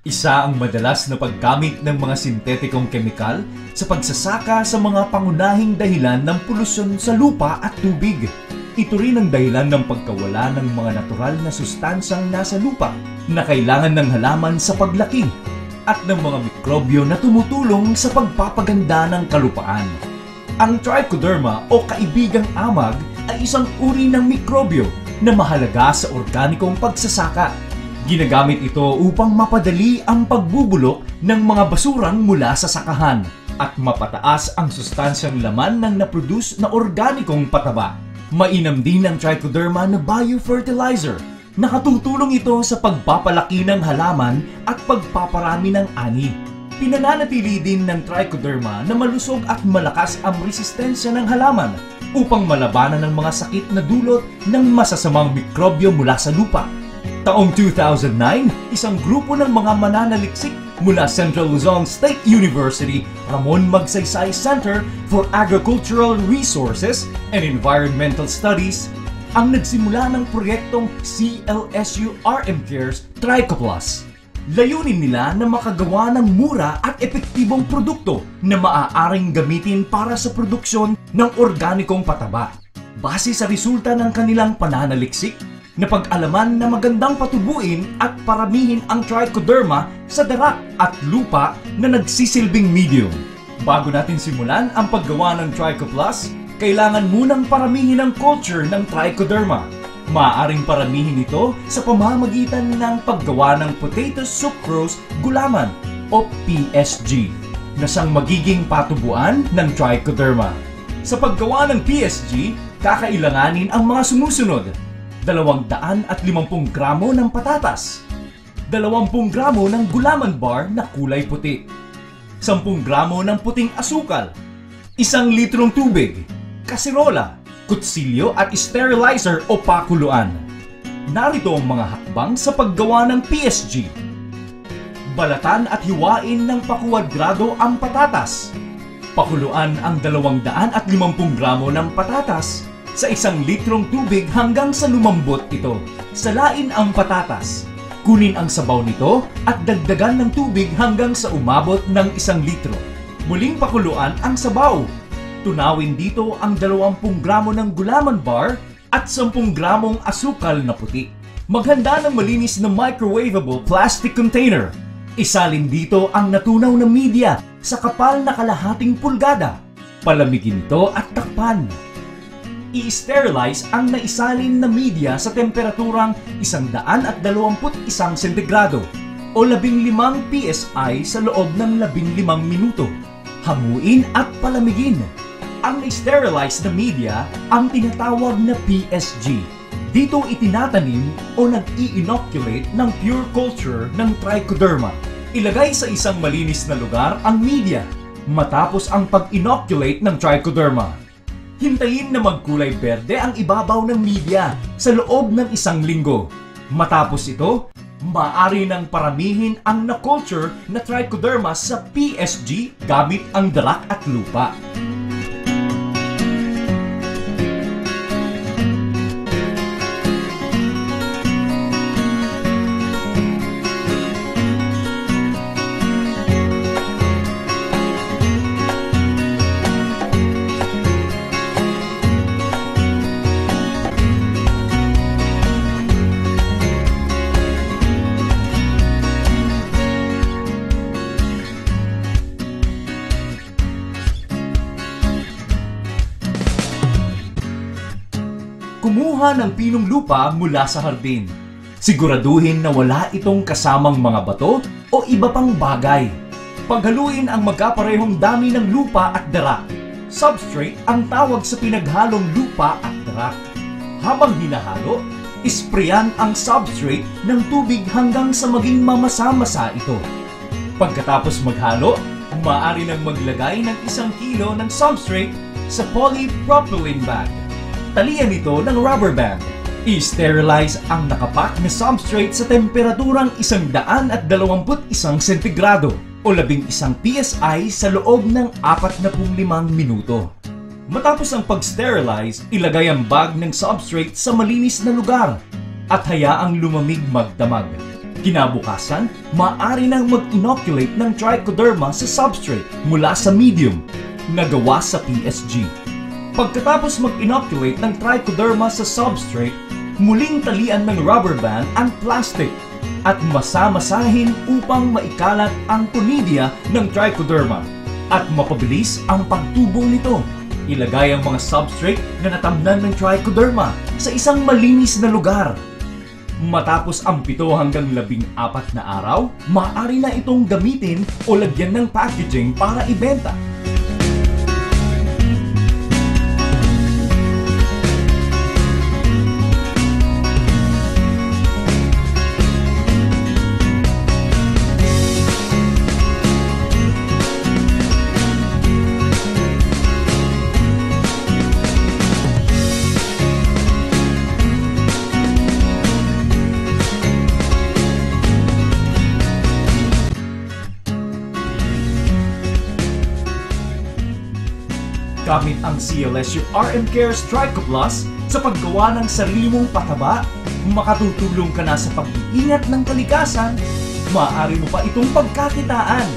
Isa ang madalas na paggamit ng mga sintetikong kemikal sa pagsasaka sa mga pangunahing dahilan ng polusyon sa lupa at tubig. Ito rin ang dahilan ng pagkawala ng mga natural na sustansyang nasa lupa na kailangan ng halaman sa paglaki at ng mga mikrobyo na tumutulong sa pagpapaganda ng kalupaan. Ang trichoderma o kaibigang amag ay isang uri ng mikrobyo na mahalaga sa organikong pagsasaka. Ginagamit ito upang mapadali ang pagbubulok ng mga basurang mula sa sakahan at mapataas ang sustansyang laman ng naproduce na organikong pataba. Mainam din ang trichoderma na biofertilizer. Nakatutulong ito sa pagpapalaki ng halaman at pagpaparami ng ani. Pinananatili din ng trichoderma na malusog at malakas ang resistensya ng halaman upang malabanan ng mga sakit na dulot ng masasamang mikrobyo mula sa lupa. Taong 2009, isang grupo ng mga mananaliksik mula Central Luzon State University Ramon Magsaysay Center for Agricultural Resources and Environmental Studies ang nagsimula ng proyektong CLSU RM Cares TrichoPlus. Layunin nila na makagawa ng mura at epektibong produkto na maaaring gamitin para sa produksyon ng organikong pataba. Base sa resulta ng kanilang pananaliksik, napag-alaman na magandang patubuin at paramihin ang trichoderma sa darak at lupa na nagsisilbing medium. Bago natin simulan ang paggawa ng TrichoPlus, kailangan munang paramihin ang culture ng trichoderma. Maaaring paramihin ito sa pamamagitan ng paggawa ng potato sucrose gulaman o PSG na siyang magiging patubuan ng trichoderma. Sa paggawa ng PSG, kakailanganin ang mga sumusunod: 250 gramo ng patatas, 20 gramo ng gulaman bar na kulay puti, 10 gramo ng puting asukal, 1 litrong tubig, kasirola, kutsilyo at sterilizer o pakuluan. Narito ang mga hakbang sa paggawa ng PSG. Balatan at hiwain ng pakwadrado ang patatas. Pakuluan ang 250 gramo ng patatas sa 1 litrong tubig hanggang sa lumambot ito. Salain ang patatas. Kunin ang sabaw nito at dagdagan ng tubig hanggang sa umabot ng 1 litro. Muling pakuluan ang sabaw. Tunawin dito ang 20 gramo ng gulaman bar at 10 gramong asukal na puti. Maghanda ng malinis na microwavable plastic container. Isalin dito ang natunaw na media sa kapal na kalahating pulgada. Palamigin ito at takpan. I-sterilize ang naisalin na media sa temperaturang 121 sentigrado o 15 PSI sa loob ng 15 minuto. Hamuin at palamigin. Ang na-sterilize na media ang tinatawag na PSG. Dito itinatanim o nag-i-inoculate ng pure culture ng trichoderma. Ilagay sa isang malinis na lugar ang media matapos ang pag-inoculate ng trichoderma. Hintayin na magkulay berde ang ibabaw ng media sa loob ng 1 linggo. Matapos ito, maaari nang paramihin ang na-culture na trichoderma sa PSG gamit ang darak at lupa. Kumuha ng pinong lupa mula sa hardin. Siguraduhin na wala itong kasamang mga bato o iba pang bagay. Paghaluin ang magkaparehong dami ng lupa at darak. Substrate ang tawag sa pinaghalong lupa at darak. Habang hinahalo, isprayan ang substrate ng tubig hanggang sa maging mamasa-masa ito. Pagkatapos maghalo, maaari nang maglagay ng 1 kilo ng substrate sa polypropylene bag. Talian ito ng rubber band. I-sterilize ang nakapak na substrate sa temperaturang 121 sentigrado o 11 PSI sa loob ng 45 minuto. Matapos ang pag-sterilize, ilagay ang bag ng substrate sa malinis na lugar at hayaang lumamig magdamag. Kinabukasan, maaari nang mag-inoculate ng trichoderma sa substrate mula sa medium na gawa sa PSG. Pagkatapos mag-inoculate ng trichoderma sa substrate, muling talian ng rubber band ang plastic at masamasahin upang maikalat ang conidia ng trichoderma at mapabilis ang pagtubo nito. Ilagay ang mga substrate na natamnan ng trichoderma sa isang malinis na lugar. Matapos ang 7 hanggang 14 na araw, maaari na itong gamitin o lagyan ng packaging para ibenta. Gamit ang CLSU RM Cares Trico Plus sa paggawa ng sarili mong pataba, makatutulong ka na sa pag-iingat ng kalikasan, maaari mo pa itong pagkakitaan.